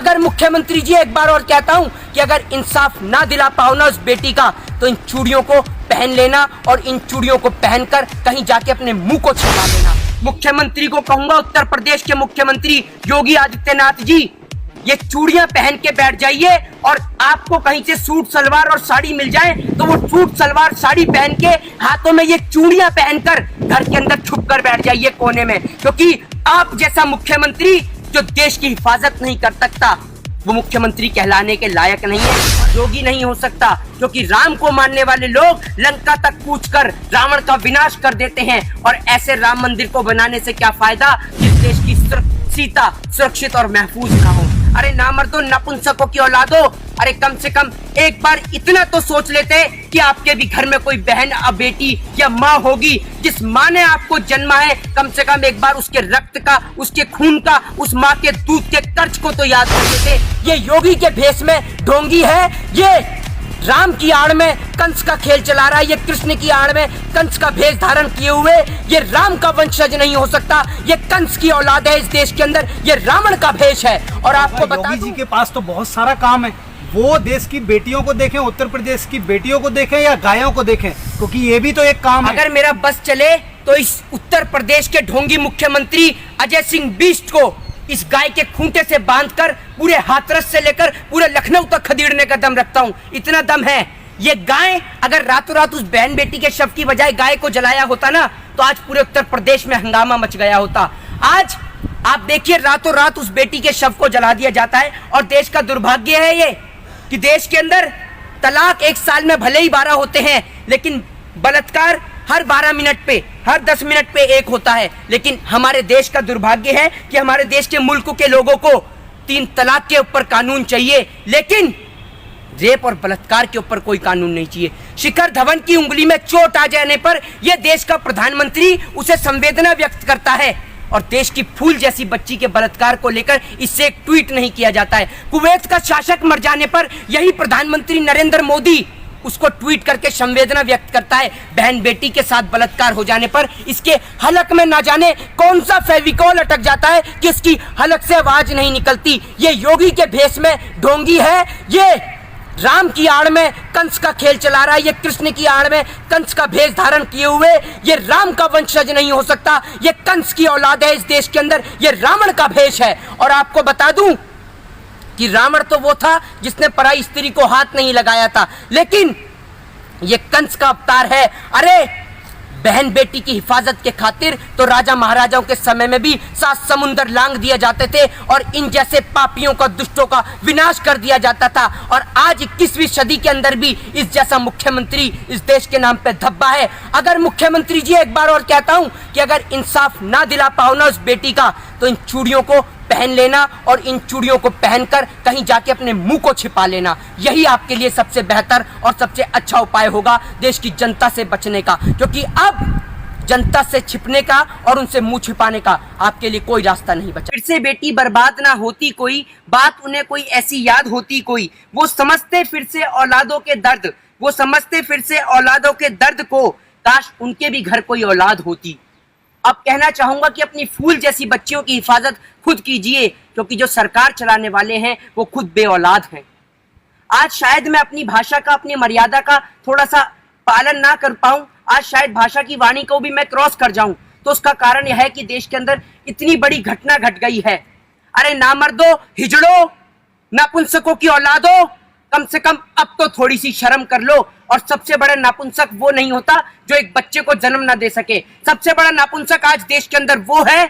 अगर मुख्यमंत्री जी एक बार और कहता हूँ कि अगर इंसाफ ना दिला पाओ ना उस बेटी का, तो इन चूड़ियों को पहन लेना और इन चूड़ियों को पहनकर कहीं जाके अपने मुंह को छिपा लेना। मुख्यमंत्री को कहूंगा, उत्तर प्रदेश के मुख्यमंत्री योगी आदित्यनाथ जी, ये चूड़ियां पहन के बैठ जाइए और आपको कहीं से सूट सलवार और साड़ी मिल जाए तो वो सूट सलवार साड़ी पहन के हाथों में ये चूड़ियां पहनकर घर के अंदर छुप कर बैठ जाइए कोने में, क्योंकि आप जैसा मुख्यमंत्री जो देश की हिफाजत नहीं कर सकता वो मुख्यमंत्री कहलाने के लायक नहीं है, योगी नहीं हो सकता। क्योंकि राम को मानने वाले लोग लंका तक कूचकर रावण का विनाश कर देते हैं, और ऐसे राम मंदिर को बनाने से क्या फायदा जिस देश की सीता सुरक्षित और महफूज ना हो। अरे नामर्दो, नपुंसकों की औलादो, अरे कम से कम एक बार इतना तो सोच लेते कि आपके भी घर में कोई बहन या बेटी या माँ होगी, जिस माँ ने आपको जन्मा है, कम से कम एक बार उसके रक्त का, उसके खून का, उस माँ के दूध के कर्ज को तो याद कर लेते। ये योगी के भेष में ढोंगी है, ये राम की आड़ में कंस का खेल चला रहा है, ये कृष्ण की आड़ में कंस का भेष धारण किए हुए ये राम का वंशज नहीं हो सकता, ये कंस की औलाद है इस देश के अंदर, ये रावण का भेष है। और आपको बता योगी जी के पास तो बहुत सारा काम है, वो देश की बेटियों को देखें, उत्तर प्रदेश की बेटियों को देखें या गायों को देखें, क्योंकि ये भी तो एक काम है। अगर मेरा बस चले तो इस उत्तर प्रदेश के ढोंगी मुख्यमंत्री अजय सिंह बिष्ट को इस गाय के खूंटे से बांधकर पूरे हाथरस से लेकर पूरे लखनऊ तक खदेड़ने का दम रखता हूँ, इतना दम है। ये गाय अगर रातों रात उस बहन बेटी के शव की बजाय गाय को जलाया होता ना, तो आज पूरे उत्तर प्रदेश में हंगामा मच गया होता। आज आप देखिए, रातों रात उस बेटी के शव को जला दिया जाता है, और देश का दुर्भाग्य है ये कि देश के अंदर तलाक एक साल में भले ही 12 होते हैं, लेकिन बलात्कार हर 12 मिनट पे, हर 10 मिनट पे एक होता है। लेकिन हमारे देश का दुर्भाग्य है कि हमारे देश के मुल्क के लोगों को 3 तलाक के ऊपर कानून चाहिए, लेकिन रेप और बलात्कार के ऊपर कोई कानून नहीं चाहिए। शिखर धवन की उंगली में चोट आ जाने पर यह देश का प्रधानमंत्री उसे संवेदना व्यक्त करता है, और देश की फूल जैसी बच्ची के बलात्कार को लेकर इससे एक ट्वीट नहीं किया जाता है। कुवैत का शासक मर जाने पर यही प्रधानमंत्री नरेंद्र मोदी उसको ट्वीट करके संवेदना व्यक्त करता है। बहन बेटी के साथ बलात्कार हो जाने पर इसके हलक में ना जाने कौन सा फेविकॉल अटक जाता है कि इसकी हलक से आवाज नहीं निकलती। ये योगी के भेष में ढोंगी है, ये राम की आड़ में कंस का खेल चला रहा है, ये कृष्ण की आड़ में कंस का भेष धारण किए हुए ये राम का वंशज नहीं हो सकता, ये कंस की औलाद है इस देश के अंदर, ये रावण का भेष है। और आपको बता दूं कि रावण तो वो था जिसने पराई स्त्री को हाथ नहीं लगाया था, लेकिन ये कंस का अवतार है। अरे बहन बेटी की हिफाजत के खातिर तो राजा महाराजाओं के समय में भी 7 समुंदर लांग दिए जाते थे, और इन जैसे पापियों का, दुष्टों का विनाश कर दिया जाता था। और आज 21वीं सदी के अंदर भी इस जैसा मुख्यमंत्री इस देश के नाम पे धब्बा है। अगर मुख्यमंत्री जी एक बार और कहता हूं कि अगर इंसाफ ना दिला पाओ ना उस बेटी का, तो इन चूड़ियों को पहन लेना और इन चूड़ियों को पहनकर कहीं जाके अपने मुंह को छिपा लेना, यही आपके लिए सबसे बेहतर और सबसे अच्छा उपाय होगा देश की जनता से बचने का। क्योंकि अब जनता से छिपने का और उनसे मुंह छिपाने का आपके लिए कोई रास्ता नहीं बचा। फिर से बेटी बर्बाद ना होती कोई बात, उन्हें कोई ऐसी याद होती कोई, वो समझते फिर से औलादों के दर्द, वो समझते फिर से औलादों के दर्द को, काश उनके भी घर कोई औलाद होती। अब कहना चाहूंगा कि अपनी फूल जैसी बच्चियों की हिफाजत खुद कीजिए, क्योंकि जो सरकार चलाने वाले हैं वो खुद बेऔलाद हैं। आज शायद मैं अपनी भाषा का, अपनी मर्यादा का थोड़ा सा पालन ना कर पाऊं, आज शायद भाषा की वाणी को भी मैं क्रॉस कर जाऊं, तो उसका कारण यह है कि देश के अंदर इतनी बड़ी घटना घट गई है। अरे नामर्दो, हिजड़ो, नपुंसकों की औलादो, कम से कम अब तो थोड़ी सी शर्म कर लो। और सबसे बड़ा नापुंसक वो नहीं होता जो एक बच्चे को जन्म ना दे सके, सबसे बड़ा नापुंसक आज देश के अंदर वो है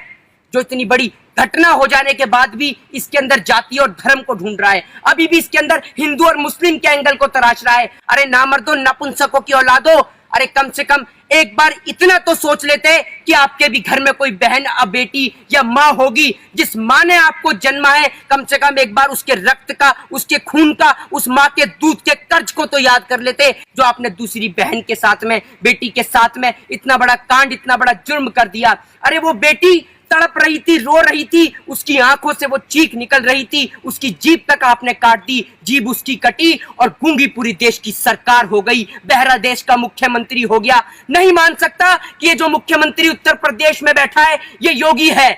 जो इतनी बड़ी घटना हो जाने के बाद भी इसके अंदर जाति और धर्म को ढूंढ रहा है, अभी भी इसके अंदर हिंदू और मुस्लिम के एंगल को तराश रहा है। अरे नामर्दो, नपुंसकों की औलादो, अरे कम से कम एक बार इतना तो सोच लेते कि आपके भी घर में कोई बहन या बेटी या माँ होगी, जिस माँ ने आपको जन्मा है, कम से कम एक बार उसके रक्त का, उसके खून का, उस माँ के दूध के कर्ज को तो याद कर लेते, जो आपने दूसरी बहन के साथ में, बेटी के साथ में इतना बड़ा कांड, इतना बड़ा जुर्म कर दिया। अरे वो बेटी तड़प रही थी, रो रही थी, उसकी आंखों से वो चीख निकल रही थी, उसकी जीभ तक आपने काट दी, जीभ उसकी कटी और गूंगी पूरी देश की सरकार हो गई, बहरा देश का मुख्यमंत्री हो गया। नहीं मान सकता कि ये जो मुख्यमंत्री उत्तर प्रदेश में बैठा है ये योगी है।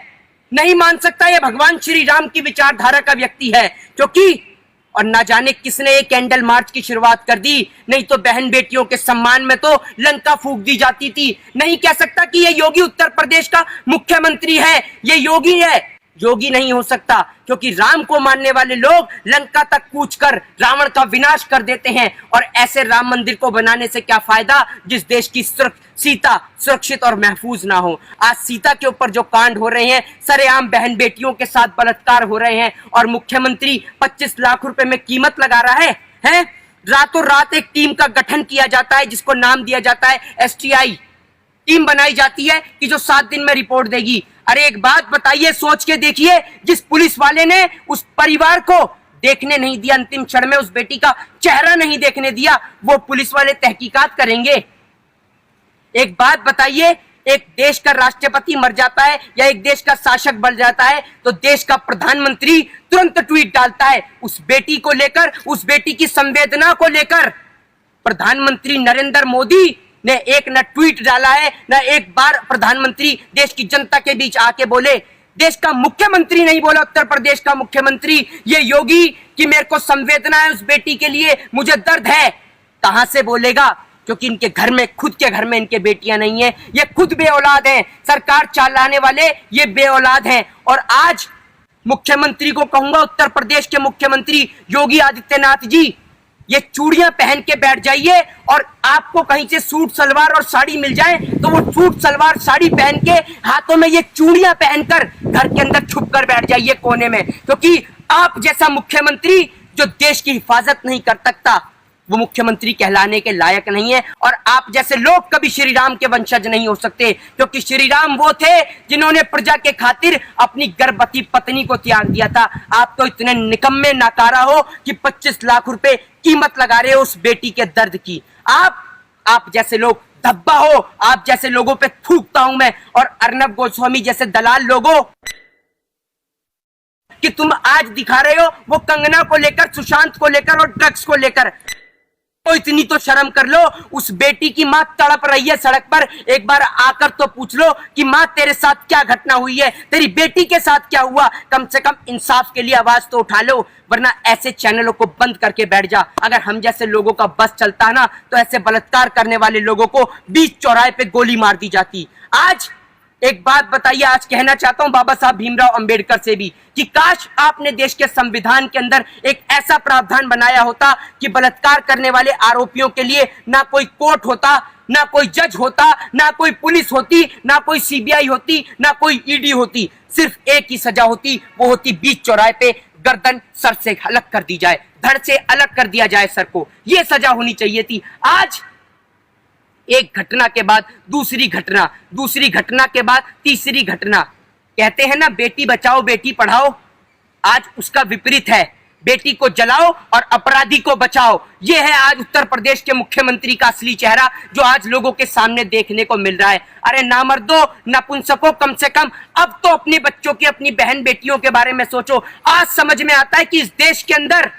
नहीं मान सकता ये भगवान श्री राम की विचारधारा का व्यक्ति है, क्योंकि और ना जाने किसने ये कैंडल मार्च की शुरुआत कर दी। नहीं तो बहन बेटियों के सम्मान में तो लंका फूंक दी जाती थी। नहीं कह सकता कि ये योगी उत्तर प्रदेश का मुख्यमंत्री है, ये योगी है। योगी नहीं हो सकता, क्योंकि राम को मानने वाले लोग लंका तक कूच कर रावण का विनाश कर देते हैं। और ऐसे राम मंदिर को बनाने से क्या फायदा जिस देश की सीता सुरक्षित और महफूज ना हो। आज सीता के ऊपर जो कांड हो रहे हैं, सरेआम बहन बेटियों के साथ बलात्कार हो रहे हैं, और मुख्यमंत्री 25 लाख रुपए में कीमत लगा रहा है? रातों रात एक टीम का गठन किया जाता है, जिसको नाम दिया जाता है STI। टीम बनाई जाती है कि जो 7 दिन में रिपोर्ट देगी। अरे एक बात बताइए, सोच के देखिए, जिस पुलिस वाले ने उस परिवार को देखने नहीं दिया, अंतिम क्षण में उस बेटी का चेहरा नहीं देखने दिया, वो पुलिस वाले तहकीकात करेंगे? एक बात बताइए, एक देश का राष्ट्रपति मर जाता है या एक देश का शासक बन जाता है तो देश का प्रधानमंत्री तुरंत ट्वीट डालता है उस बेटी को लेकर, उस बेटी की संवेदना को लेकर। प्रधानमंत्री नरेंद्र मोदी ने एक न ट्वीट डाला है, न एक बार प्रधानमंत्री देश की जनता के बीच आके बोले। देश का मुख्यमंत्री नहीं बोला, उत्तर प्रदेश का मुख्यमंत्री, ये योगी, कि मेरे को संवेदना है उस बेटी के लिए, मुझे दर्द है। कहां से बोलेगा? क्योंकि इनके घर में, खुद के घर में इनके बेटियां नहीं है, ये खुद बेऔलाद हैं। सरकार चलाने वाले ये बेऔलाद हैं। और आज मुख्यमंत्री को कहूंगा, उत्तर प्रदेश के मुख्यमंत्री योगी आदित्यनाथ जी, ये चूड़ियां पहन के बैठ जाइए, और आपको कहीं से सूट सलवार और साड़ी मिल जाए तो वो सूट सलवार साड़ी पहन के हाथों में ये चूड़ियां पहनकर घर के अंदर छुप कर बैठ जाइए कोने में। क्योंकि आप जैसा मुख्यमंत्री जो देश की हिफाजत नहीं कर सकता, वो मुख्यमंत्री कहलाने के लायक नहीं है। और आप जैसे लोग कभी श्री राम के वंशज नहीं हो सकते, क्योंकि श्री राम वो थे जिन्होंने प्रजा के खातिर अपनी गर्भवती पत्नी को त्याग दिया था। आप तो इतने निकम्मे नाकारा हो कि 25 लाख रुपए कीमत लगा रहे हो उस बेटी के दर्द की। आप जैसे लोग धब्बा हो, आप जैसे लोगों पे थूकता हूं मैं। और अर्नब गोस्वामी जैसे दलाल लोगों कि तुम आज दिखा रहे हो वो कंगना को लेकर, सुशांत को लेकर और ड्रग्स को लेकर, तो इतनी तो शर्म कर लो। उस बेटी की मां तड़प रही है सड़क पर, एक बार आकर तो पूछ लो कि मां तेरे साथ क्या घटना हुई है, तेरी बेटी के साथ क्या हुआ। कम से कम इंसाफ के लिए आवाज तो उठा लो, वरना ऐसे चैनलों को बंद करके बैठ जा। अगर हम जैसे लोगों का बस चलता ना तो ऐसे बलात्कार करने वाले लोगों को बीच चौराहे पे गोली मार दी जाती। आज एक बात बताइए, आज कहना चाहता हूं बाबा साहब भीमराव अंबेडकर से भी कि काश आपने देश के संविधान के अंदर एक ऐसा प्रावधान बनाया होता कि बलात्कार करने वाले आरोपियों के लिए ना कोई कोर्ट होता, ना कोई जज होता, ना कोई पुलिस होती, ना कोई CBI होती, ना कोई ED होती। सिर्फ एक ही सजा होती, वो होती बीच चौराहे पे गर्दन सर से अलग कर दी जाए, धड़ से अलग कर दिया जाए सर को। ये सजा होनी चाहिए थी। आज एक घटना के बाद दूसरी घटना, दूसरी घटना के बाद तीसरी घटना। कहते हैं ना बेटी बचाओ बेटी पढ़ाओ, आज उसका विपरीत है। बेटी को जलाओ और अपराधी को बचाओ। यह है आज उत्तर प्रदेश के मुख्यमंत्री का असली चेहरा जो आज लोगों के सामने देखने को मिल रहा है। अरे नामर्दो, नपुंसको, कम से कम अब तो अपने बच्चों की, अपनी बहन बेटियों के बारे में सोचो। आज समझ में आता है कि इस देश के अंदर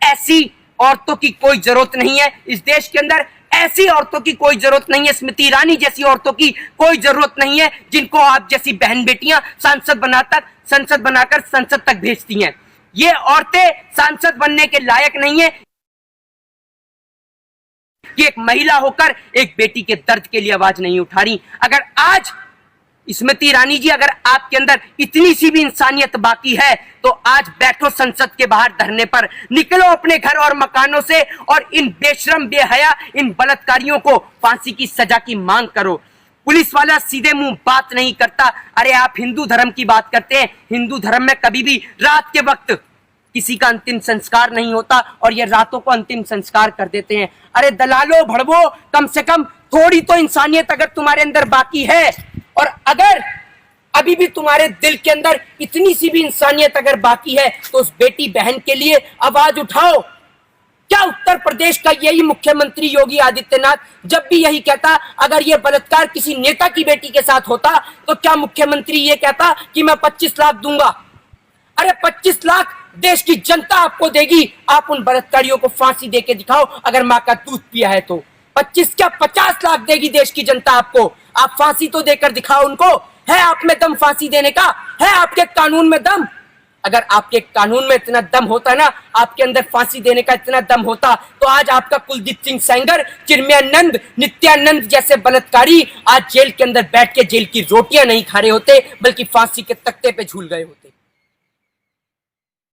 ऐसी औरतों की कोई जरूरत नहीं है। इस देश के अंदर ऐसी औरतों की कोई जरूरत नहीं है, स्मृति ईरानी जैसी औरतों की कोई जरूरत नहीं है, जिनको आप जैसी बहन बेटियां संसद बनाकर संसद तक भेजती हैं। ये औरतें सांसद बनने के लायक नहीं है कि एक महिला होकर एक बेटी के दर्द के लिए आवाज नहीं उठा रही। अगर आज स्मृति ईरानी जी, अगर आपके अंदर इतनी सी भी इंसानियत बाकी है तो आज बैठो संसद के बाहर धरने पर, निकलो अपने घर और मकानों से और इन बेशरम बेहया इन बलात्कारियों को फांसी की सजा की मांग करो। पुलिस वाला सीधे मुंह बात नहीं करता। अरे आप हिंदू धर्म की बात करते हैं, हिंदू धर्म में कभी भी रात के वक्त किसी का अंतिम संस्कार नहीं होता और ये रातों को अंतिम संस्कार कर देते हैं। अरे दलालो भड़वो, कम से कम थोड़ी तो इंसानियत अगर तुम्हारे अंदर बाकी है, और अगर अभी भी तुम्हारे दिल के अंदर इतनी सी भी इंसानियत अगर बाकी है तो उस बेटी बहन के लिए आवाज उठाओ। क्या उत्तर प्रदेश का यही मुख्यमंत्री योगी आदित्यनाथ जब भी यही कहता, अगर ये बलात्कार किसी नेता की बेटी के साथ होता तो क्या मुख्यमंत्री ये कहता कि मैं 25 लाख दूंगा? अरे 25 लाख देश की जनता आपको देगी। आप उन बलात्कारियों को फांसी देके दिखाओ अगर माँ का दूध पिया है तो। 25 क्या 50 लाख देगी देश की जनता आपको। आप फांसी तो देकर दिखाओ उनको, है आप में दम फांसी देने का? है आपके कानून में दम? अगर आपके कानून में इतना दम होता ना, आपके अंदर फांसी देने का इतना दम होता, तो आज आपका कुलदीप सिंह सेंगर, चिन्मयानंद, नित्यानंद जैसे बलात्कारी आज जेल के अंदर बैठ के जेल की रोटियां नहीं खा रहे होते, बल्कि फांसी के तख्ते पे झूल गए होते।